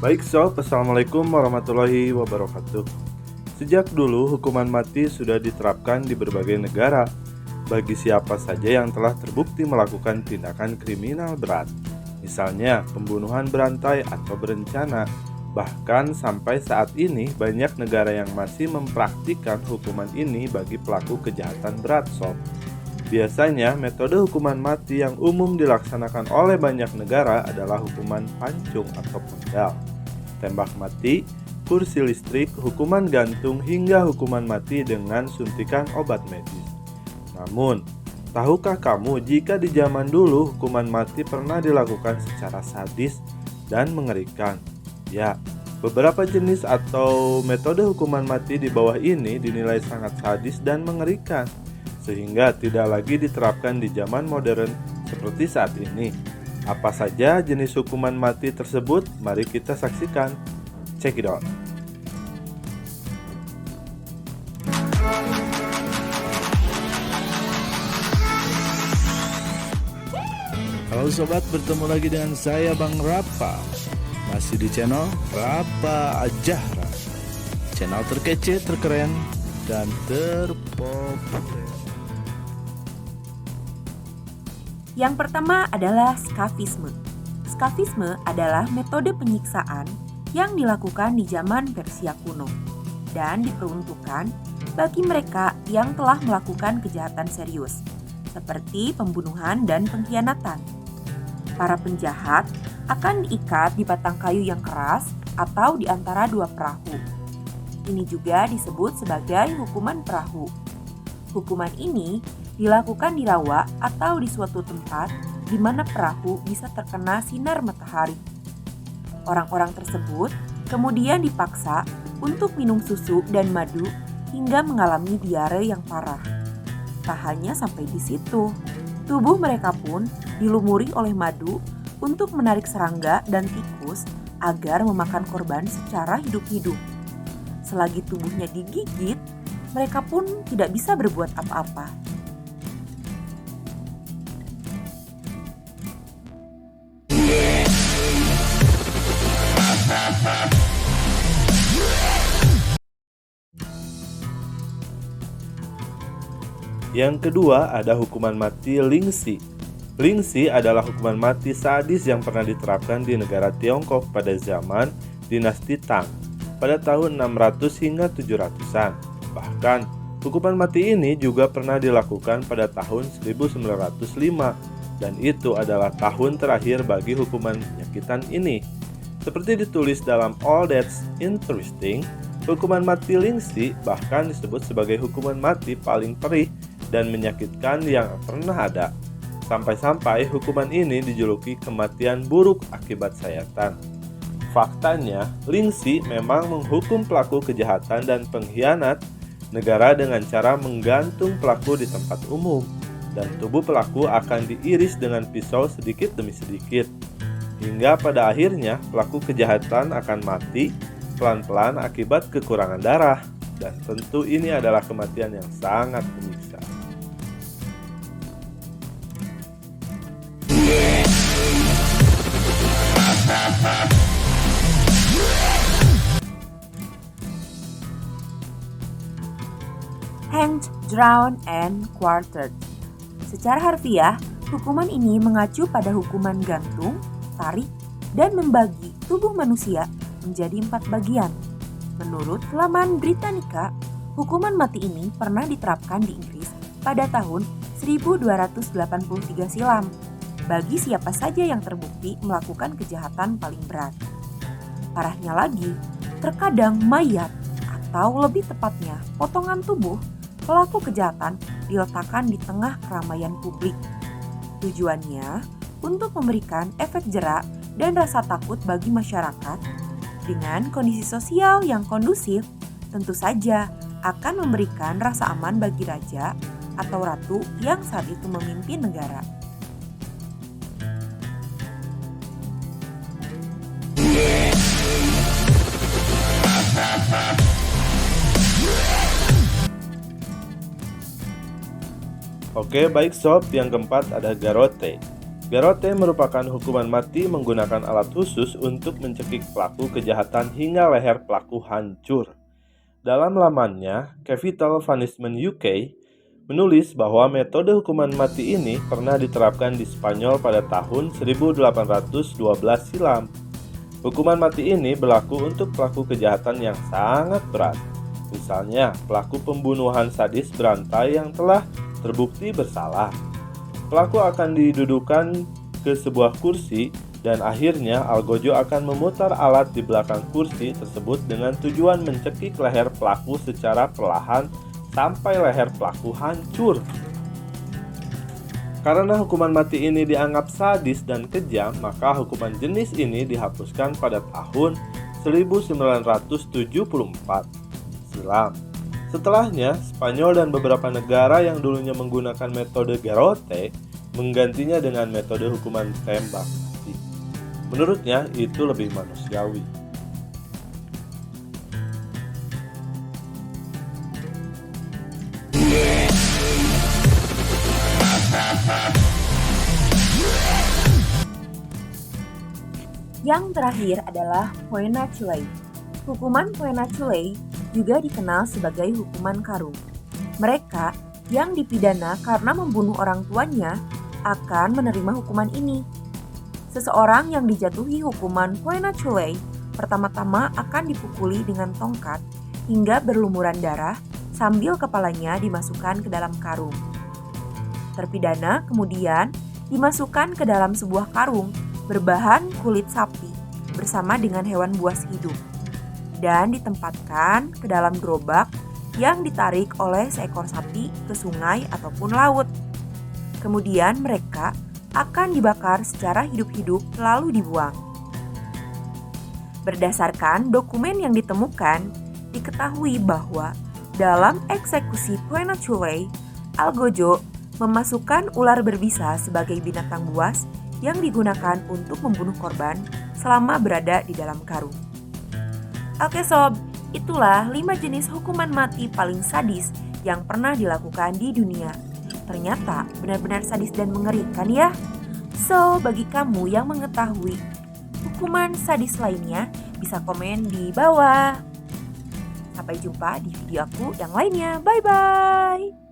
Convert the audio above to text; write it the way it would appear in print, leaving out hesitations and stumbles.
Baik sob, Assalamualaikum warahmatullahi wabarakatuh. Sejak dulu hukuman mati sudah diterapkan di berbagai negara bagi siapa saja yang telah terbukti melakukan tindakan kriminal berat. Misalnya pembunuhan berantai atau berencana. Bahkan sampai saat ini banyak negara yang masih mempraktikkan hukuman ini bagi pelaku kejahatan berat sob. Biasanya metode hukuman mati yang umum dilaksanakan oleh banyak negara adalah hukuman pancung atau penggal, tembak mati, kursi listrik, hukuman gantung, hingga hukuman mati dengan suntikan obat medis. Namun, tahukah kamu jika di zaman dulu hukuman mati pernah dilakukan secara sadis dan mengerikan? Ya, beberapa jenis atau metode hukuman mati di bawah ini dinilai sangat sadis dan mengerikan, sehingga tidak lagi diterapkan di zaman modern seperti saat ini. Apa saja jenis hukuman mati tersebut? Mari kita saksikan. Check it out. Halo sobat, bertemu lagi dengan saya Bang Rapa. Masih di channel Rapa Ajahra, channel terkece, terkeren, dan terpopuler. Yang pertama adalah skafisme. Skafisme adalah metode penyiksaan yang dilakukan di zaman Persia kuno dan diperuntukkan bagi mereka yang telah melakukan kejahatan serius, seperti pembunuhan dan pengkhianatan. Para penjahat akan diikat di batang kayu yang keras atau di antara dua perahu. Ini juga disebut sebagai hukuman perahu. Hukuman ini dilakukan di rawa atau di suatu tempat di mana perahu bisa terkena sinar matahari. Orang-orang tersebut kemudian dipaksa untuk minum susu dan madu hingga mengalami diare yang parah. Tak hanya sampai di situ, tubuh mereka pun dilumuri oleh madu untuk menarik serangga dan tikus agar memakan korban secara hidup-hidup. Selagi tubuhnya digigit, mereka pun tidak bisa berbuat apa-apa. Yang kedua ada hukuman mati Lingxi. Lingxi adalah hukuman mati sadis yang pernah diterapkan di negara Tiongkok pada zaman dinasti Tang pada tahun 600 hingga 700-an. Bahkan, hukuman mati ini juga pernah dilakukan pada tahun 1905 dan itu adalah tahun terakhir bagi hukuman penyakitan ini. Seperti ditulis dalam All That's Interesting, hukuman mati Lingxi bahkan disebut sebagai hukuman mati paling perih dan menyakitkan yang pernah ada. Sampai-sampai hukuman ini dijuluki kematian buruk akibat sayatan. Faktanya, Lingxi memang menghukum pelaku kejahatan dan pengkhianat negara dengan cara menggantung pelaku di tempat umum, dan tubuh pelaku akan diiris dengan pisau sedikit demi sedikit. Hingga pada akhirnya pelaku kejahatan akan mati pelan-pelan akibat kekurangan darah, dan tentu ini adalah kematian yang sangat menyiksa. Hanged, drowned, and quartered. Secara harfiah, hukuman ini mengacu pada hukuman gantung, tarik, dan membagi tubuh manusia menjadi 4 bagian. Menurut laman Britannica, hukuman mati ini pernah diterapkan di Inggris pada tahun 1283 silam bagi siapa saja yang terbukti melakukan kejahatan paling berat. Parahnya lagi, terkadang mayat atau lebih tepatnya potongan tubuh pelaku kejahatan diletakkan di tengah keramaian publik. Tujuannya untuk memberikan efek jerak dan rasa takut bagi masyarakat. Dengan kondisi sosial yang kondusif, tentu saja akan memberikan rasa aman bagi raja atau ratu yang saat itu memimpin negara. Oke, baik sob, yang keempat ada garrote. Garrote merupakan hukuman mati menggunakan alat khusus untuk mencekik pelaku kejahatan hingga leher pelaku hancur. Dalam lamannya, Capital Punishment UK menulis bahwa metode hukuman mati ini pernah diterapkan di Spanyol pada tahun 1812 silam. Hukuman mati ini berlaku untuk pelaku kejahatan yang sangat berat. Misalnya, pelaku pembunuhan sadis berantai yang telah terbukti bersalah. Pelaku akan didudukan ke sebuah kursi dan akhirnya algojo akan memutar alat di belakang kursi tersebut dengan tujuan mencekik leher pelaku secara perlahan sampai leher pelaku hancur. Karena hukuman mati ini dianggap sadis dan kejam, maka hukuman jenis ini dihapuskan pada tahun 1974 silam. Setelahnya, Spanyol dan beberapa negara yang dulunya menggunakan metode garrote menggantinya dengan metode hukuman tembak mati. Menurutnya, itu lebih manusiawi. Yang terakhir adalah poena chulei. Hukuman poena chulei juga dikenal sebagai hukuman karung. Mereka yang dipidana karena membunuh orang tuanya akan menerima hukuman ini. Seseorang yang dijatuhi hukuman poena chulei pertama-tama akan dipukuli dengan tongkat hingga berlumuran darah sambil kepalanya dimasukkan ke dalam karung. Terpidana kemudian dimasukkan ke dalam sebuah karung berbahan kulit sapi bersama dengan hewan buas hidup dan ditempatkan ke dalam gerobak yang ditarik oleh seekor sapi ke sungai ataupun laut. Kemudian mereka akan dibakar secara hidup-hidup lalu dibuang. Berdasarkan dokumen yang ditemukan, diketahui bahwa dalam eksekusi poena chulei, algojo memasukkan ular berbisa sebagai binatang buas yang digunakan untuk membunuh korban selama berada di dalam karung. Oke sob, itulah 5 jenis hukuman mati paling sadis yang pernah dilakukan di dunia. Ternyata benar-benar sadis dan mengerikan ya. So, bagi kamu yang mengetahui hukuman sadis lainnya, bisa komen di bawah. Sampai jumpa di video aku yang lainnya. Bye-bye.